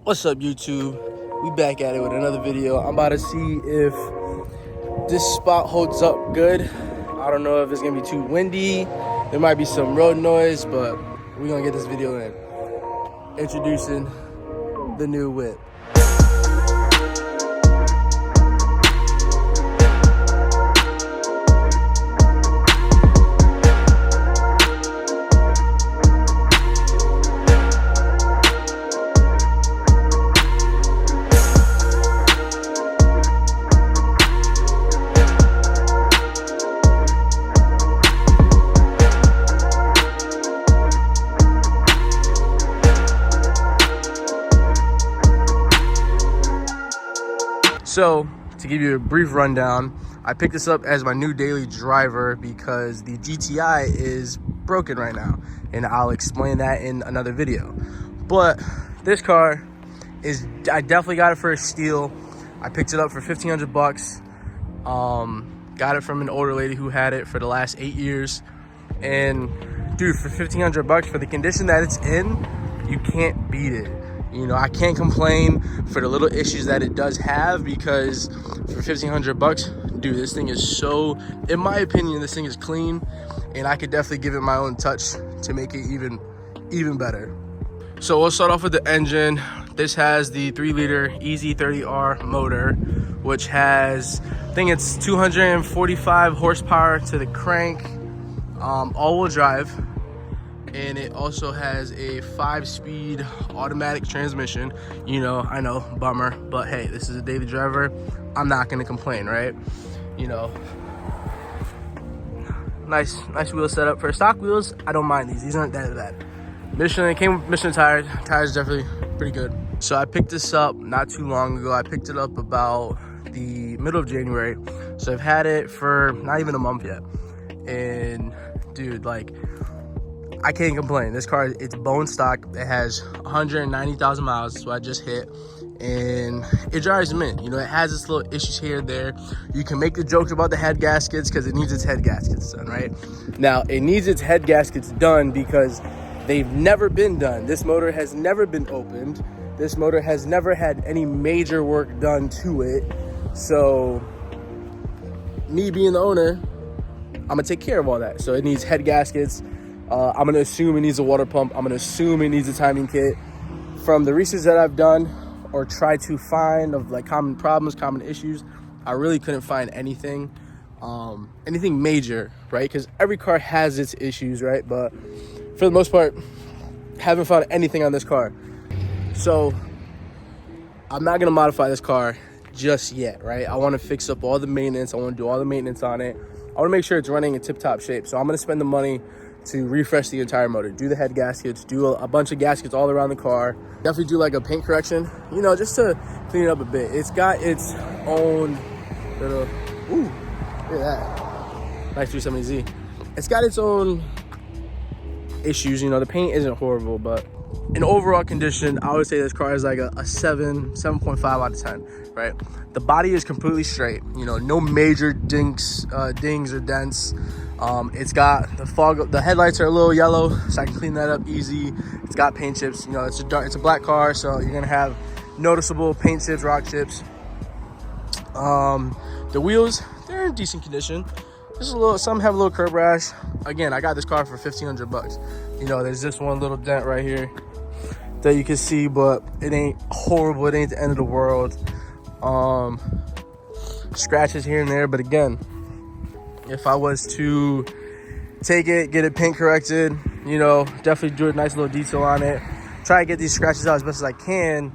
What's up, YouTube? We back at it with another video. I'm about to see if this spot holds up good. I don't know if it's gonna be too windy. There might be some road noise, but we're gonna get this video in. Introducing the new whip. So, to give you a brief rundown, I picked this up as my new daily driver because the GTI is broken right now, and I'll explain that in another video. But this car is, I definitely got it for a steal. I picked it up for 1,500 bucks. Got it from an older lady who had it for the last 8 years. And dude, for 1,500 bucks, for the condition that it's in, you can't beat it. You know, I can't complain for the little issues that it does have, because for 1,500 bucks, dude, this thing is so, in my opinion, this thing is clean, and I could definitely give it my own touch to make it even better. So we'll start off with the engine. This has the 3-liter EZ30R motor, which has, I think it's 245 horsepower to the crank, all-wheel drive. And it also has a 5-speed automatic transmission. You know, I know, bummer, but hey, this is a daily driver. I'm not gonna complain, right? You know, nice wheel setup. For stock wheels, I don't mind these. These aren't that bad. Michelin, it came with Michelin tires. Tires definitely pretty good. So I picked this up not too long ago. I picked it up about the middle of January. So I've had it for not even a month yet. And dude, like, I can't complain. This car, it's bone stock. It has 190,000 miles, so I just hit, and it drives mint. You know, it has its little issues here and there. You can make the jokes about the head gaskets because it needs its head gaskets done, right? Now, it needs its head gaskets done because they've never been done. This motor has never been opened. This motor has never had any major work done to it. So, me being the owner, I'm gonna take care of all that. So it needs head gaskets. I'm gonna assume it needs a water pump. I'm gonna assume it needs a timing kit. From the research that I've done or tried to find of like common problems, common issues, I really couldn't find anything major, right? Because every car has its issues, right? But for the most part, haven't found anything on this car. So I'm not gonna modify this car just yet, right? I wanna fix up all the maintenance. I wanna do all the maintenance on it. I wanna make sure it's running in tip-top shape. So I'm gonna spend the money to refresh the entire motor, do the head gaskets, do a bunch of gaskets all around the car. Definitely do like a paint correction, you know, just to clean it up a bit. It's got its own little, ooh, look at that. Nice 370Z. It's got its own issues, you know, the paint isn't horrible, but in overall condition, I would say this car is like a 7.5 out of 10, right? The body is completely straight, you know, no major dings or dents. It's got the headlights are a little yellow, so I can clean that up easy. It's got paint chips, you know, it's a black car, so you're gonna have noticeable paint chips, rock chips. The wheels, they're in decent condition. Just a little, some have a little curb rash. Again, I got this car for 1,500 bucks. You know, there's this one little dent right here that you can see, but it ain't horrible. It ain't the end of the world. Scratches here and there, but again, if I was to take it, get it paint corrected, you know, definitely do a nice little detail on it, try to get these scratches out as best as I can,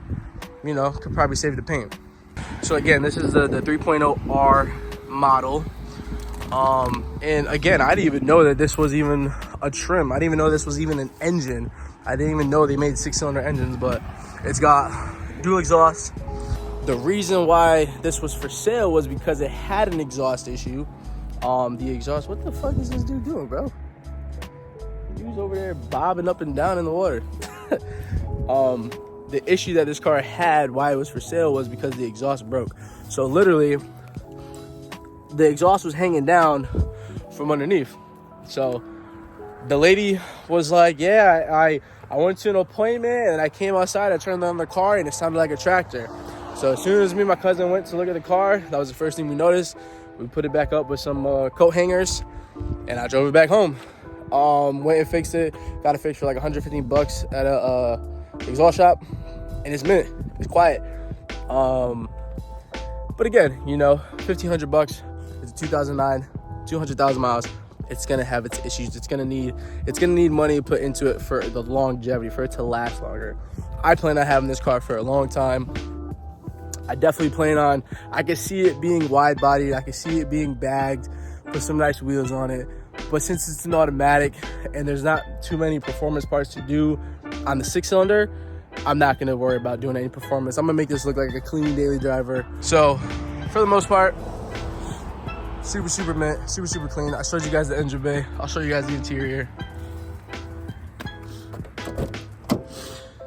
you know, could probably save the paint. So again, this is the 3.0R model. And again, I didn't even know that this was even a trim. I didn't even know this was even an engine. I didn't even know they made 6-cylinder engines, but it's got dual exhaust. The reason why this was for sale was because it had an exhaust issue. The exhaust, what the fuck is this dude doing, bro? Dude's over there bobbing up and down in the water. The issue that this car had, why it was for sale, was because the exhaust broke. So literally, the exhaust was hanging down from underneath. So the lady was like, yeah, I went to an appointment and I came outside, I turned on the car and it sounded like a tractor. So as soon as me and my cousin went to look at the car, that was the first thing we noticed. We put it back up with some coat hangers and I drove it back home. Went and fixed it, got it fixed for like $115 at a exhaust shop, and it's mint, it's quiet. But again, you know, $1,500, it's a 2009, 200,000 miles. It's gonna have its issues. It's gonna need money put into it for the longevity, for it to last longer. I plan on having this car for a long time. I definitely plan on, I can see it being wide bodied, I can see it being bagged, put some nice wheels on it. But since it's an automatic and there's not too many performance parts to do on the 6-cylinder, I'm not gonna worry about doing any performance. I'm gonna make this look like a clean daily driver. So for the most part, super mint, super clean. I showed you guys the engine bay. I'll show you guys the interior.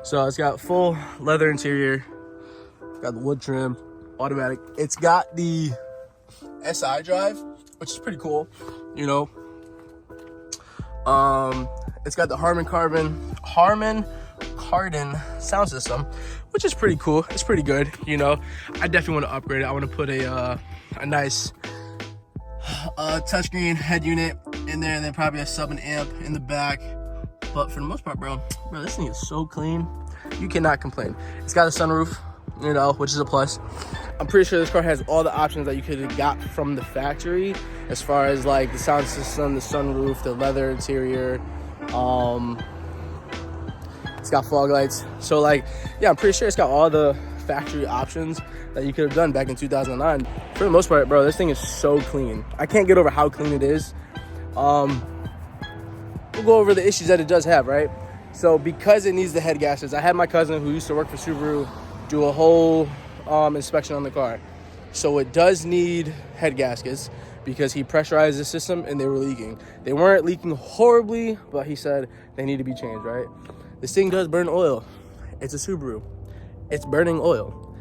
So it's got full leather interior, got the wood trim, automatic. It's got the SI drive, which is pretty cool, you know. It's got the Harman Kardon sound system, which is pretty cool. It's pretty good, you know. I definitely want to upgrade it. I want to put a nice touchscreen head unit in there, and then probably a sub and amp in the back. But for the most part, bro, this thing is so clean. You cannot complain. It's got a sunroof, you know, which is a plus. I'm pretty sure this car has all the options that you could have got from the factory, as far as like the sound system, the sunroof, the leather interior. It's got fog lights. So like, yeah, I'm pretty sure it's got all the factory options that you could have done back in 2009. For the most part, bro, this thing is so clean. I can't get over how clean it is. We'll go over the issues that it does have, right? So because it needs the head gaskets, I had my cousin who used to work for Subaru do a whole inspection on the car. So it does need head gaskets because he pressurized the system and they were leaking. They weren't leaking horribly, but he said they need to be changed, right? This thing does burn oil. It's a Subaru. It's burning oil.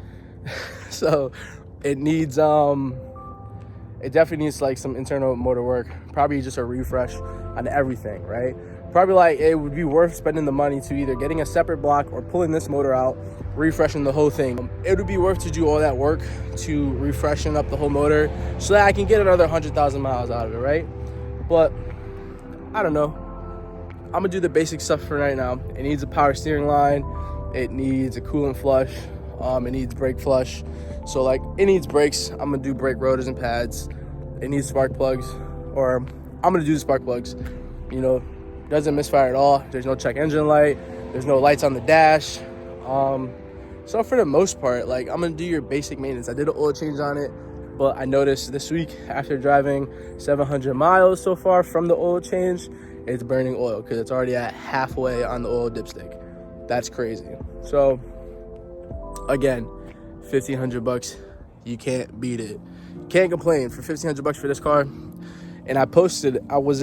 So it needs, it definitely needs like some internal motor work. Probably just a refresh on everything, right? Probably like it would be worth spending the money to either getting a separate block or pulling this motor out, refreshing the whole thing. It would be worth to do all that work to refreshen up the whole motor so that I can get another 100,000 miles out of it, right? But I don't know. I'm gonna do the basic stuff for right now. It needs a power steering line. It needs a coolant flush. It needs brake flush. So like it needs brakes. I'm gonna do brake rotors and pads. It needs spark plugs, or I'm gonna do the spark plugs. You know, doesn't misfire at all. There's no check engine light. There's no lights on the dash. So for the most part, like I'm gonna do your basic maintenance. I did an oil change on it, but I noticed this week after driving 700 miles so far from the oil change, it's burning oil because it's already at halfway on the oil dipstick. That's crazy. So again, $1,500, you can't beat it. Can't complain for $1,500 for this car. And I was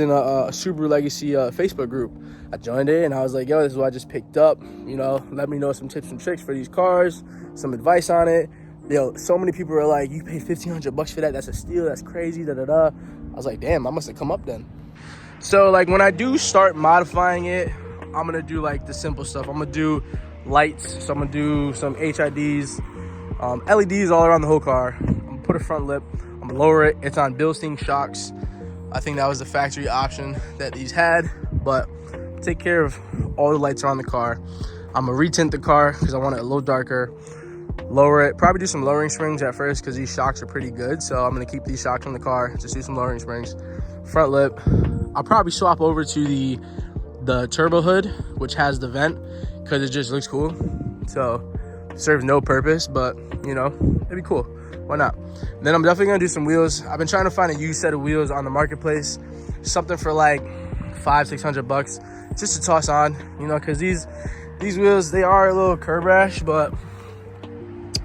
in a Subaru Legacy Facebook group. I joined it and I was like, yo, this is what I just picked up. You know, let me know some tips and tricks for these cars, some advice on it. Yo, so many people are like, you paid $1,500 for that? That's a steal, that's crazy, da-da-da. I was like, damn, I must have come up then. So like when I do start modifying it, I'm gonna do like the simple stuff. I'm gonna do lights, so I'm gonna do some HIDs, LEDs all around the whole car. I'm gonna put a front lip, I'm gonna lower it. It's on Bilstein shocks. I think that was the factory option that these had, but take care of all the lights around the car. I'm gonna retint the car because I want it a little darker. Lower it, probably do some lowering springs at first because these shocks are pretty good. So I'm gonna keep these shocks on the car, just do some lowering springs. Front lip, I'll probably swap over to the turbo hood, which has the vent, because it just looks cool. So serves no purpose, but you know, it'd be cool. Why not? Then I'm definitely gonna do some wheels. I've been trying to find a used set of wheels on the marketplace, something for like $500-600 just to toss on, you know, because these wheels, they are a little curb rash, but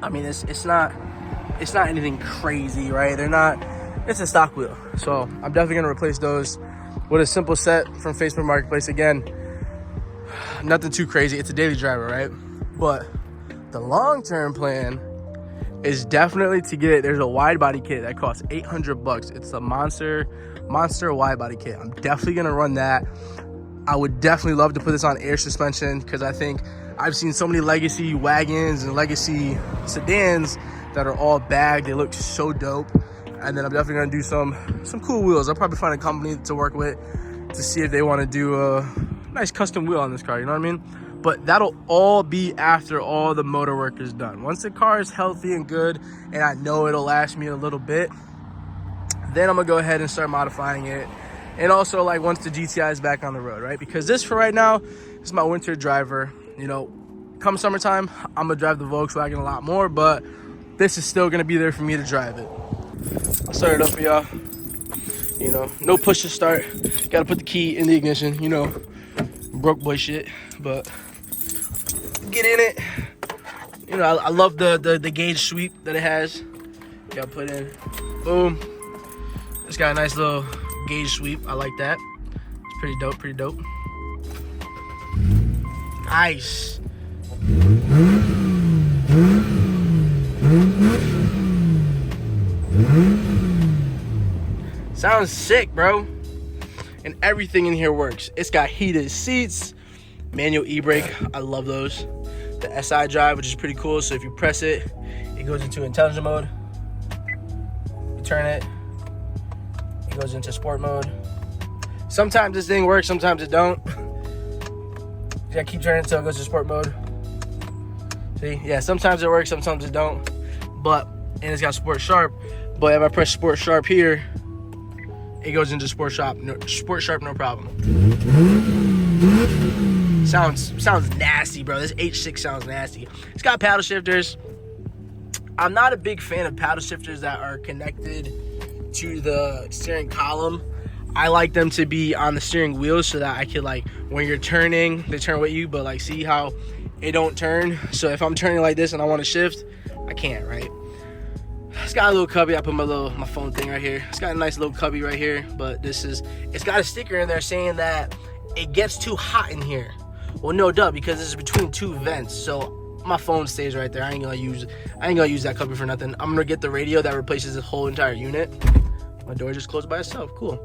I mean it's not anything crazy, right? It's a stock wheel. So I'm definitely gonna replace those with a simple set from Facebook Marketplace. Again, nothing too crazy. It's a daily driver, right? But the long-term plan is definitely to get, there's a wide body kit that costs $800. It's a monster wide body kit. I'm definitely gonna run that. I would definitely love to put this on air suspension, because I think I've seen so many legacy wagons and legacy sedans that are all bagged. They look so dope. And then I'm definitely gonna do some cool wheels. I'll probably find a company to work with to see if they want to do a nice custom wheel on this car, you know what I mean? But that'll all be after all the motor work is done. Once the car is healthy and good, and I know it'll last me a little bit, then I'm gonna go ahead and start modifying it. And also, like, once the GTI is back on the road, right? Because this, for right now, is my winter driver. You know, come summertime, I'm gonna drive the Volkswagen a lot more, but this is still gonna be there for me to drive it. I'll start it up for y'all. You know, no push to start. Gotta put the key in the ignition, you know, broke boy shit, but get in it. You know, I love the gauge sweep that it has. Gotta put in, boom. It's got a nice little gauge sweep. I like that. It's pretty dope, pretty dope. Nice. Sounds sick, bro. And everything in here works. It's got heated seats, manual e-brake. I love those. The SI drive, which is pretty cool. So if you press it, it goes into intelligent mode. You turn it, it goes into sport mode. Sometimes this thing works, sometimes it don't. You gotta keep turning until it goes to sport mode. See, yeah, sometimes it works, sometimes it don't. But, and it's got sport sharp. But if I press sport sharp here, it goes into sport sharp, no problem. Sounds nasty, bro. This H6 sounds nasty. It's got paddle shifters. I'm not a big fan of paddle shifters that are connected to the steering column. I like them to be on the steering wheel so that I could, like, when you're turning, they turn with you, but like, see how it don't turn? So if I'm turning like this and I want to shift, I can't, right? It's got a little cubby. I put my phone thing right here. It's got a nice little cubby right here, but it's got a sticker in there saying that it gets too hot in here. Well, no duh, because this is between two vents, so my phone stays right there. I ain't gonna use that cubby for nothing. I'm gonna get the radio that replaces this whole entire unit. My door just closed by itself. Cool.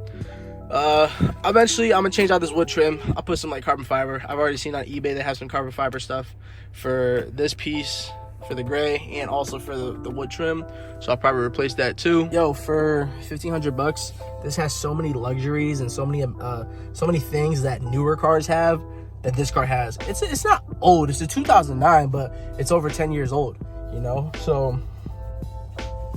Eventually I'm gonna change out this wood trim. I'll put some like carbon fiber. I've already seen on eBay they have some carbon fiber stuff for this piece, for the gray, and also for the wood trim, so I'll probably replace that too. Yo, for $1,500, this has so many luxuries and so many things that newer cars have that this car has. It's not old, it's a 2009, but it's over 10 years old, you know, so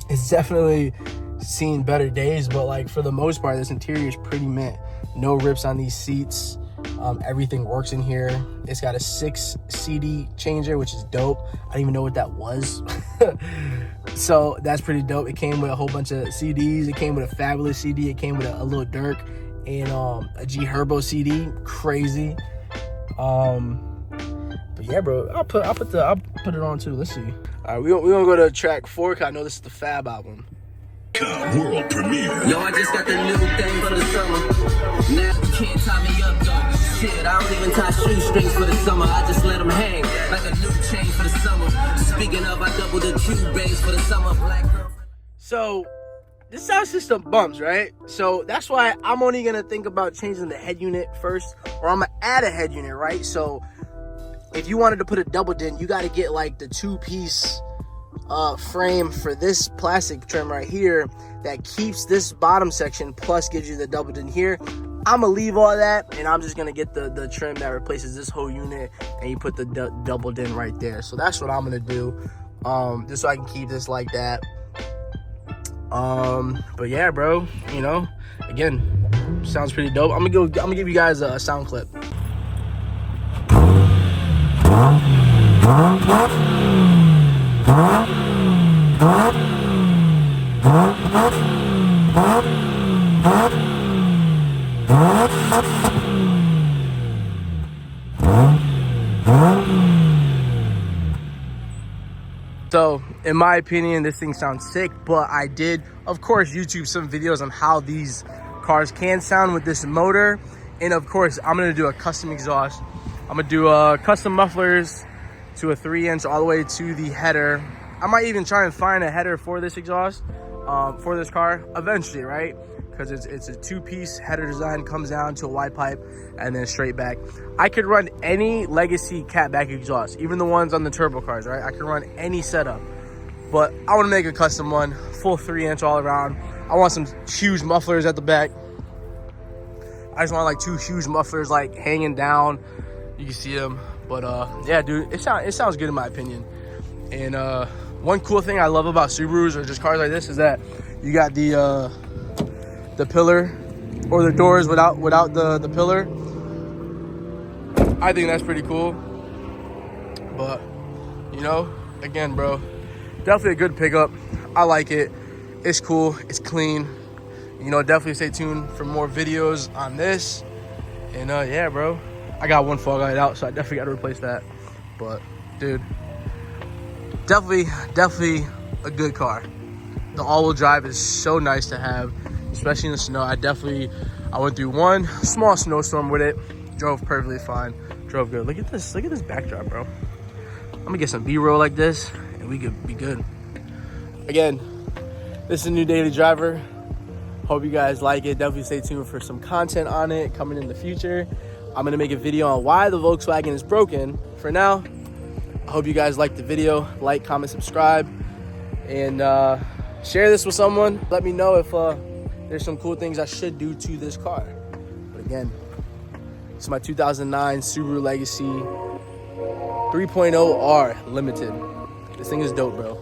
it's definitely seen better days. But like, for the most part, this interior is pretty mint. No rips on these seats. Everything works in here. It's got a 6 CD changer, which is dope. I didn't even know what that was. So that's pretty dope. It came with a whole bunch of CDs. It came with a Fabulous CD. It came with a Lil Durk and a G Herbo CD. Crazy. But yeah, bro, I'll put it on too. Let's see. All right, we gonna go to track 4, cause I know this is the Fab album. World premiere. Yo, I just got the new thing for the summer. Now you can't tie me up though. Shit, I don't even tie shoestrings for the summer. I just let them hang like a new chain for the summer. Speaking of, I double the cube base for the summer. Black girl. So this sound system bumps, right? So that's why I'm only gonna think about changing the head unit first, or I'm gonna add a head unit, right? So if you wanted to put a double din, you got to get like the 2-piece frame for this plastic trim right here that keeps this bottom section, plus gives you the double din here. I'm gonna leave all that, and I'm just gonna get the trim that replaces this whole unit, and you put the double din right there. So that's what I'm gonna do, just so I can keep this like that. But yeah, bro, you know, again, sounds pretty dope. I'm gonna give you guys a sound clip. So, in my opinion, this thing sounds sick, but I did, of course, YouTube some videos on how these cars can sound with this motor. And of course, I'm gonna do a custom exhaust. I'm gonna do custom mufflers to a 3-inch all the way to the header. I might even try and find a header for this exhaust, for this car eventually, right? because it's a two-piece header design, comes down to a wide pipe and then straight back. I could run any Legacy catback exhaust, even the ones on the turbo cars, right? I could run any setup, but I want to make a custom one, full 3-inch all around. I want some huge mufflers at the back. I just want like 2 huge mufflers like hanging down. You can see them, but yeah, dude, it sounds good in my opinion. And one cool thing I love about Subarus or just cars like this is that you got the pillar or the doors without the pillar. I think that's pretty cool. But you know, again, bro, definitely a good pickup. I like it. It's cool. It's clean. You know, definitely stay tuned for more videos on this. And yeah, bro, I got one fog light out, so I definitely got to replace that. But dude, definitely a good car. The all-wheel drive is so nice to have, especially in the snow. I went through one small snowstorm with it, drove perfectly fine, drove good. Look at this backdrop, bro. I'm gonna get some B-roll like this and we could be good. Again, this is a new daily driver. Hope you guys like it. Definitely stay tuned for some content on it coming in the future. I'm gonna make a video on why the Volkswagen is broken. For now, I hope you guys liked the video. Like, comment, subscribe, and share this with someone. Let me know if there's some cool things I should do to this car. But again, it's my 2009 Subaru Legacy 3.0R Limited. This thing is dope, bro.